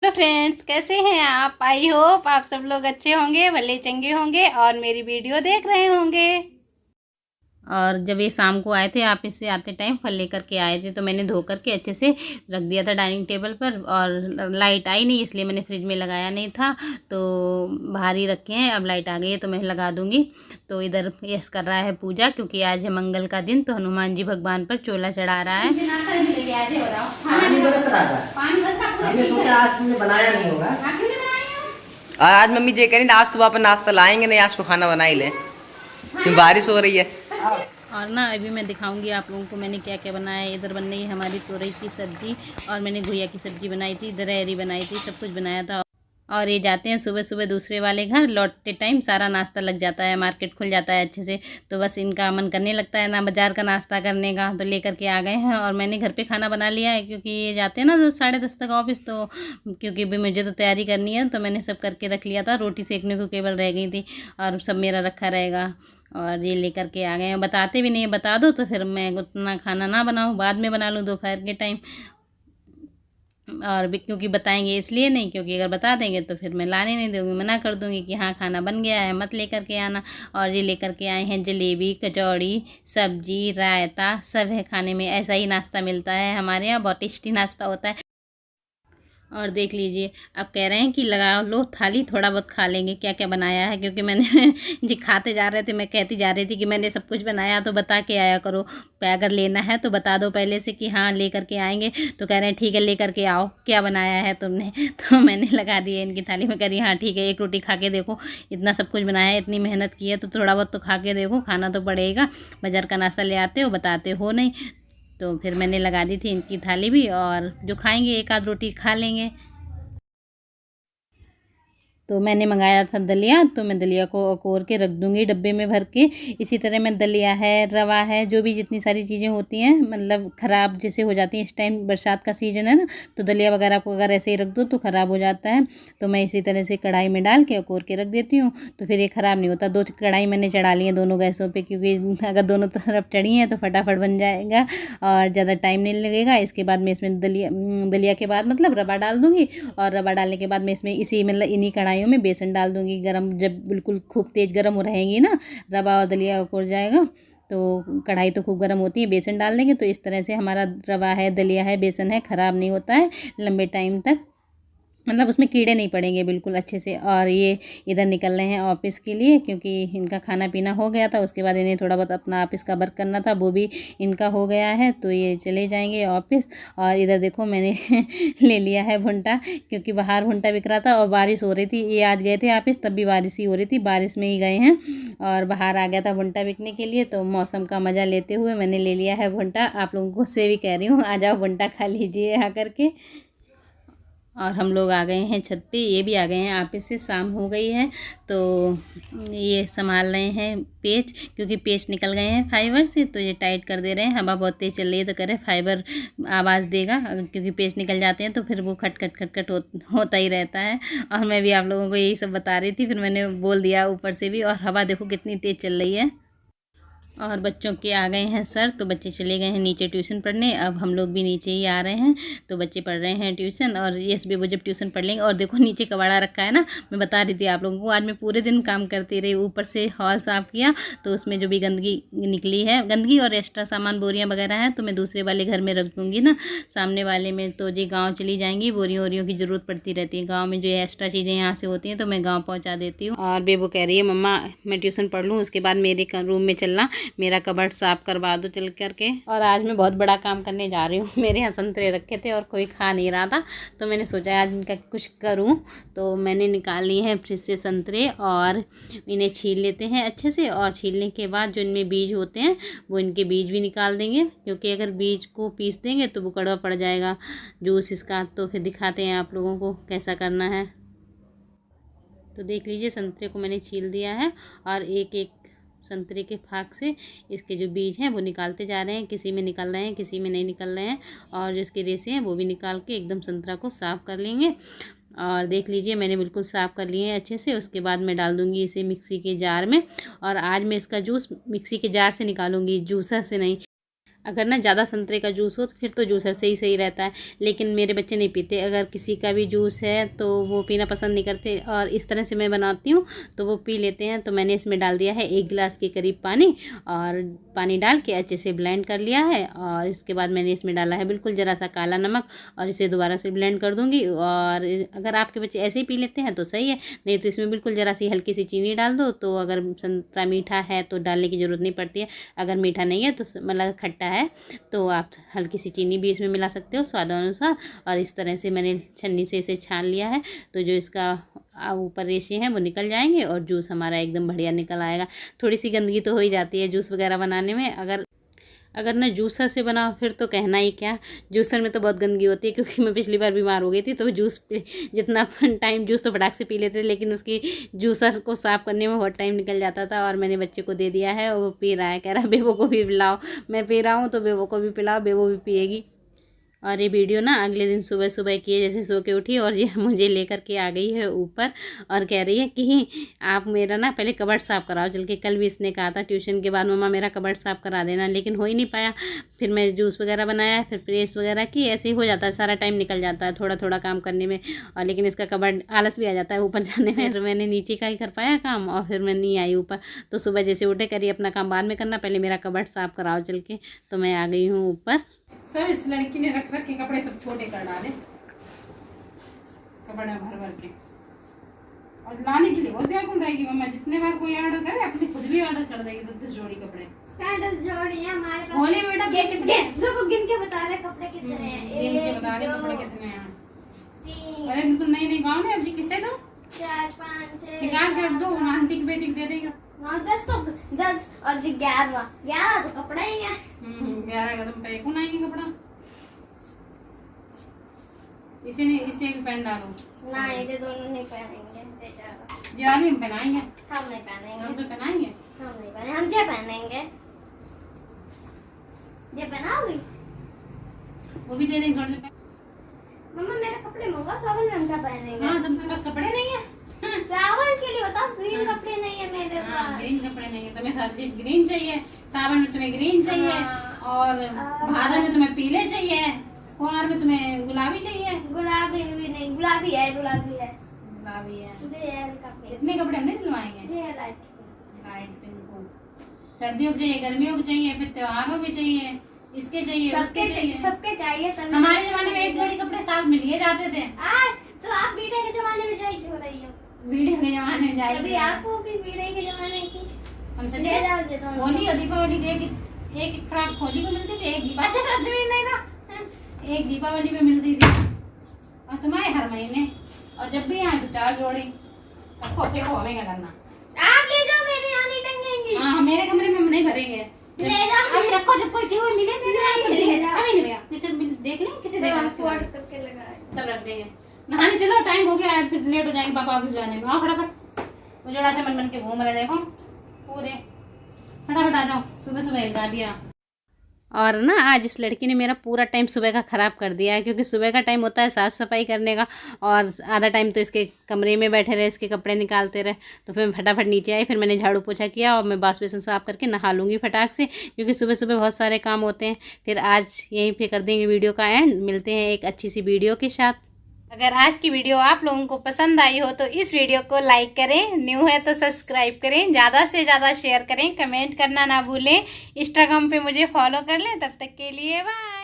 Hello friends, कैसे हैं आप। आई होप आप सब लोग अच्छे होंगे, भले चंगे होंगे और मेरी वीडियो देख रहे होंगे। और जब ये शाम को आए थे, आप इससे आते टाइम फल लेकर के आए थे, तो मैंने धो करके अच्छे से रख दिया था डाइनिंग टेबल पर। और लाइट आई नहीं, इसलिए मैंने फ्रिज में लगाया नहीं था, तो बाहर ही रखे हैं। अब लाइट आ गई है तो मैं लगा दूंगी। तो इधर यश कर रहा है पूजा, क्योंकि आज है मंगल का दिन, तो हनुमान जी भगवान पर चोला चढ़ा रहा है। आज मम्मी जे करें, आज तो वापस नाश्ता लाएंगे नहीं, आज तो खाना बना ही ले, क्योंकि बारिश हो रही है। और ना अभी मैं दिखाऊंगी आप लोगों को मैंने क्या क्या बनाया है। इधर बन रही है हमारी तोरई की सब्जी, और मैंने घुइया की सब्जी बनाई थी, दरहरी बनाई थी, सब कुछ बनाया था। और ये जाते हैं सुबह सुबह दूसरे वाले घर, लौटते टाइम सारा नाश्ता लग जाता है, मार्केट खुल जाता है अच्छे से, तो बस इनका मन करने लगता है ना बाज़ार का नाश्ता करने का, तो लेकर के आ गए हैं। और मैंने घर पे खाना बना लिया है, क्योंकि ये जाते हैं ना 10 साढ़े 10 तक ऑफिस, तो क्योंकि भी मुझे तो तैयारी करनी है, तो मैंने सब करके रख लिया था। रोटी सेकने को केवल रह गई थी, और सब मेरा रखा रहेगा। और ये लेकर के आ गए हैं। बताते भी नहीं, बता दो तो फिर मैं उतना खाना ना बनाऊँ, बाद में बना लूँ दोपहर के टाइम। और भी क्योंकि बताएंगे इसलिए नहीं, क्योंकि अगर बता देंगे तो फिर मैं लाने नहीं दूँगी, मना कर दूँगी कि हाँ खाना बन गया है, मत लेकर के आना। और ये लेकर के आए हैं जलेबी, कचौड़ी, सब्जी, रायता, सब है खाने में। ऐसा ही नाश्ता मिलता है हमारे यहाँ, बहुत टेस्टी नाश्ता होता है। और देख लीजिए, अब कह रहे हैं कि लगा लो थाली, थोड़ा बहुत खा लेंगे क्या क्या बनाया है, क्योंकि मैंने जी खाते जा रहे थे, मैं कहती जा रही थी कि मैंने सब कुछ बनाया, तो बता के आया करो। अगर लेना है तो बता दो पहले से कि हाँ लेकर के आएंगे। तो कह रहे हैं ठीक है लेकर के आओ, क्या बनाया है तुमने। तो मैंने लगा दिया इनकी थाली में, कह रही हाँ ठीक है, एक रोटी खा के देखो, इतना सब कुछ बनाया है, इतनी मेहनत की है, तो थोड़ा बहुत तो खा के देखो, खाना तो पड़ेगा। बाज़ार का नाश्ता ले आते हो, बताते हो नहीं। तो फिर मैंने लगा दी थी इनकी थाली भी, और जो खाएंगे एक आध रोटी खा लेंगे। तो मैंने मंगाया था दलिया, तो मैं दलिया को अकोर के रख दूँगी डब्बे में भर के। इसी तरह मैं दलिया है, रवा है, जो भी जितनी सारी चीज़ें होती हैं, मतलब ख़राब जैसे हो जाती हैं, इस टाइम बरसात का सीज़न है ना, तो दलिया वगैरह को अगर ऐसे ही रख दो तो ख़राब हो जाता है। तो मैं इसी तरह से कढ़ाई में डाल के अकोर के रख देती हूँ, तो फिर ये ख़राब नहीं होता। 2 कढ़ाई मैंने चढ़ा ली है दोनों गैसों पर, क्योंकि अगर दोनों तरफ चढ़ी हैं तो फटाफट बन जाएगा और ज़्यादा टाइम नहीं लगेगा। इसके बाद मैं इसमें दलिया के बाद मतलब रवा डाल दूँगी, और रवा डालने के बाद मैं इसमें इसी मतलब इन्हीं कढ़ाई में बेसन डाल दूंगी। गरम जब बिल्कुल खूब तेज़ गरम हो रहेंगी ना, रवा और दलिया उड़ जाएगा, तो कढ़ाई तो खूब गरम होती है, बेसन डाल देंगे, तो इस तरह से हमारा रवा है, दलिया है, बेसन है, ख़राब नहीं होता है लंबे टाइम तक, मतलब उसमें कीड़े नहीं पड़ेंगे बिल्कुल अच्छे से। और ये इधर निकल रहे हैं ऑफिस के लिए, क्योंकि इनका खाना पीना हो गया था, उसके बाद इन्हें थोड़ा बहुत अपना ऑफिस का वर्क करना था, वो भी इनका हो गया है, तो ये चले जाएंगे ऑफिस। और इधर देखो मैंने ले लिया है भुंटा, क्योंकि बाहर भुंटा बिक रहा था और बारिश हो रही थी। ये आज गए थे ऑफिस तब भी बारिश ही हो रही थी, बारिश में ही गए हैं, और बाहर आ गया था भुंटा बिकने के लिए, तो मौसम का मज़ा लेते हुए मैंने ले लिया है भुंटा। आप लोगों को से भी कह रही हूँ, आ जाओ भुंटा खा लीजिए आकर के। और हम लोग आ गए हैं छत पे, ये भी आ गए हैं ऑफिस से, शाम हो गई है, तो ये संभाल रहे हैं पेच, क्योंकि पेच निकल गए हैं फाइबर से, तो ये टाइट कर दे रहे हैं। हवा बहुत तेज़ चल रही है, तो कह रहे फाइबर आवाज़ देगा, क्योंकि पेच निकल जाते हैं तो फिर वो खट खट खट खट होता ही रहता है। और मैं भी आप लोगों को यही सब बता रही थी, फिर मैंने बोल दिया ऊपर से भी। और हवा देखो कितनी तेज़ चल रही है। और बच्चों के आ गए हैं सर, तो बच्चे चले गए हैं नीचे ट्यूशन पढ़ने। अब हम लोग भी नीचे ही आ रहे हैं, तो बच्चे पढ़ रहे हैं ट्यूशन, और ये सुबह वो जब ट्यूशन पढ़ लेंगे। और देखो नीचे कबाड़ा रखा है ना, मैं बता रही थी आप लोगों को, आज मैं पूरे दिन काम करती रही, ऊपर से हॉल साफ़ किया, तो उसमें जो भी गंदगी निकली है, गंदगी और एक्स्ट्रा सामान बोरियाँ वगैरह हैं, तो मैं दूसरे वाले घर में रख दूँगी ना, सामने वाले में। तो जी गाँव चली जाएंगी, बोरियों वोरियों की ज़रूरत पड़ती रहती है गाँव में, जो एक्स्ट्रा चीज़ें यहाँ से होती हैं तो मैं गाँव पहुँचा देती हूँ। और बेबू कह रही है मम्मा मैं ट्यूशन पढ़ लूँ, उसके बाद मेरे रूम में चलना, मेरा कबर्ड साफ करवा दो चल करके। और आज मैं बहुत बड़ा काम करने जा रही हूँ। मेरे यहाँ संतरे रखे थे और कोई खा नहीं रहा था, तो मैंने सोचा आज इनका कुछ करूँ। तो मैंने निकाल लिए हैं फ्रिज से संतरे, और इन्हें छील लेते हैं अच्छे से। और छीलने के बाद जो इनमें बीज होते हैं, वो इनके बीज भी निकाल देंगे, क्योंकि अगर बीज को पीस देंगे तो वो कड़वा पड़ जाएगा जूस इसका। तो फिर दिखाते हैं आप लोगों को कैसा करना है। तो देख लीजिए संतरे को मैंने छील दिया है, और एक एक संतरे के फाक से इसके जो बीज हैं वो निकालते जा रहे हैं। किसी में निकल रहे हैं, किसी में नहीं निकल रहे हैं, और जो इसके रेसे हैं वो भी निकाल के एकदम संतरा को साफ़ कर लेंगे। और देख लीजिए मैंने बिल्कुल साफ़ कर लिए हैं अच्छे से। उसके बाद मैं डाल दूँगी इसे मिक्सी के जार में, और आज मैं इसका जूस मिक्सी के जार से निकालूंगी, जूसर से नहीं। अगर ना ज़्यादा संतरे का जूस हो तो फिर तो जूसर से ही सही रहता है, लेकिन मेरे बच्चे नहीं पीते। अगर किसी का भी जूस है तो वो पीना पसंद नहीं करते, और इस तरह से मैं बनाती हूँ तो वो पी लेते हैं। तो मैंने इसमें डाल दिया है 1 गिलास के करीब पानी, और पानी डाल के अच्छे से ब्लेंड कर लिया है। और इसके बाद मैंने इसमें डाला है बिल्कुल ज़रा सा काला नमक, और इसे दोबारा से ब्लेंड कर दूँगी। और अगर आपके बच्चे ऐसे ही पी लेते हैं तो सही है, नहीं तो इसमें बिल्कुल ज़रा सी हल्की सी चीनी डाल दो। तो अगर संतरा मीठा है तो डालने की ज़रूरत नहीं पड़ती है, अगर मीठा नहीं है तो मतलब खट्टा है तो आप हल्की सी चीनी भी इसमें मिला सकते हो स्वादानुसार। और इस तरह से मैंने छन्नी से इसे छान लिया है, तो जो इसका ऊपर रेशे हैं वो निकल जाएंगे और जूस हमारा एकदम बढ़िया निकल आएगा। थोड़ी सी गंदगी तो हो ही जाती है जूस वगैरह बनाने में, अगर ना जूसर से बनाओ फिर तो कहना ही क्या। जूसर में तो बहुत गंदगी होती है, क्योंकि मैं पिछली बार बीमार हो गई थी तो जूस जितना टाइम जूस तो फटाक से पी लेते थे, लेकिन उसकी जूसर को साफ़ करने में बहुत टाइम निकल जाता था। और मैंने बच्चे को दे दिया है और वो पी रहा है, कह रहा है बेबो को भी पिलाओ। मैं पी रहा हूँ तो बेबो को भी पिलाओ, बेबो भी पिएगी। और ये वीडियो ना अगले दिन सुबह सुबह की है, जैसे सो के उठी और ये मुझे लेकर के आ गई है ऊपर, और कह रही है कि आप मेरा ना पहले कबर्ड साफ़ कराओ चल के। कल भी इसने कहा था ट्यूशन के बाद मम्मा मेरा कबर्ड साफ़ करा देना, लेकिन हो ही नहीं पाया। फिर मैं जूस वगैरह बनाया, फिर प्रेस वगैरह की, ऐसे ही हो जाता है, सारा टाइम निकल जाता है थोड़ा थोड़ा काम करने में। और लेकिन इसका कबर्ड आलस भी आ जाता है ऊपर जाने में, तो मैंने नीचे का ही कर पाया काम, और फिर मैं नहीं आई ऊपर। तो सुबह जैसे उठे करिए अपना काम बाद में करना, पहले मेरा कबर्ड साफ़ कराओ चल के। तो मैं आ गई हूँ ऊपर। सब इस लड़की ने रख के कपड़े सब छोटे कर डाले कपड़े भर भर के, और लाने के लिए बहुत व्याकुल रहेगी मम्मा। जितने बार कोई ऑर्डर करे अपने खुद भी ऑर्डर कर देगी 10 जोड़ी कपड़े। 10 जोड़ी है हमारे पास। होली में बेटा गिन के बता रहे कपड़े कितने हैं। गिन के बता रहे कपड़े कितने हैं। 3 अरे बिल्कुल नई नई गाउन है। अब जी किससे दो 4 5 6 निकाल के रख दो, आंटी की बेटी को दे देगा। 9 10 तो 10 और जी 11 तो कपड़ा ही है। 11 का तुम पे कौन आएंगे कपड़ा। इसे भी पहन डालो ना ये दोनों नहीं पहनेंगे, बेचारा दिवाली में पहनाएंगे। हम नहीं पहनेंगे। हम तो पहनाएंगे। हम नहीं पहने, हम क्या पहनेंगे। ये पहनाओगी वो भी दे देंगे घर से। मम्मा मेरे कपड़े मंगवा, सावन में हम क्या पहनेंगे। हाँ तुम्हारे पास कपड़े नहीं है। सावन के लिए बताओ, ग्रीन कपड़े नहीं है मेरे पास। ग्रीन कपड़े नहीं है, तुम्हें हर चीज ग्रीन चाहिए। सावन में तुम्हें ग्रीन चाहिए, और भादर में तुम्हें पीले चाहिए, कुंवार में तुम्हें गुलाबी चाहिए। गुलाबी भी नहीं, गुलाबी है गुलाबी है। इतने कपड़े हम नहीं दिलवाएंगे। ये है लाइट पिंक को सर्दियों को चाहिए, गर्मियों को चाहिए, फिर त्योहारों के चाहिए, इसके चाहिए, सबके चाहिए। हमारे जमाने में 1 जोड़ी कपड़े साथ में लिए जाते थे। तो आप बीड़े के जमाने में जाई क्यों रही हो। वीडियो के जमाने में जाएगी अभी आपको भी बीड़े के जमाने की हम सच ले जाओ। जे दोनों होली और दीपावली एक फ्रॉक होली को मिलती थी, एक दीपावली नहीं था, एक दीपावली पे मिलती थी, और तुम्हारे हर महीने। और जब भी आए तो 4 जोड़ी। रखो फेंको, हमें क्या करना। आप ले जाओ, मेरे यहाँ नहीं टंगेंगी। हाँ मेरे कमरे में हम नहीं भरेंगे। ले जाओ, अभी रखो, जब कोई मिले ले जाओ। अभी नहीं भैया, किसी देख लें, किसी देख करके लगाए तब रख देंगे। नहाने चलो, टाइम हो गया है, फिर लेट हो जाएंगे पापा ऑफिस जाने में। आओ फटाफट, वो जोड़ा चमन बन के घूम रहे देखो पूरे। फटाफट आ जाओ, सुबह सुबह हिला दिया। और ना आज इस लड़की ने मेरा पूरा टाइम सुबह का ख़राब कर दिया है, क्योंकि सुबह का टाइम होता है साफ़ सफाई करने का, और आधा टाइम तो इसके कमरे में बैठे रहे, इसके कपड़े निकालते रहे। तो फिर मैं फटाफट नीचे आई, फिर मैंने झाड़ू पोछा किया, और मैं बास बेसन साफ़ करके नहा लूँगी फटाक से, क्योंकि सुबह सुबह बहुत सारे काम होते हैं। फिर आज यहीं पे कर देंगे वीडियो का एंड। मिलते हैं एक अच्छी सी वीडियो के साथ। अगर आज की वीडियो आप लोगों को पसंद आई हो तो इस वीडियो को लाइक करें, न्यू है तो सब्सक्राइब करें, ज़्यादा से ज़्यादा शेयर करें, कमेंट करना ना भूलें, इंस्टाग्राम पे मुझे फॉलो कर लें। तब तक के लिए बाय।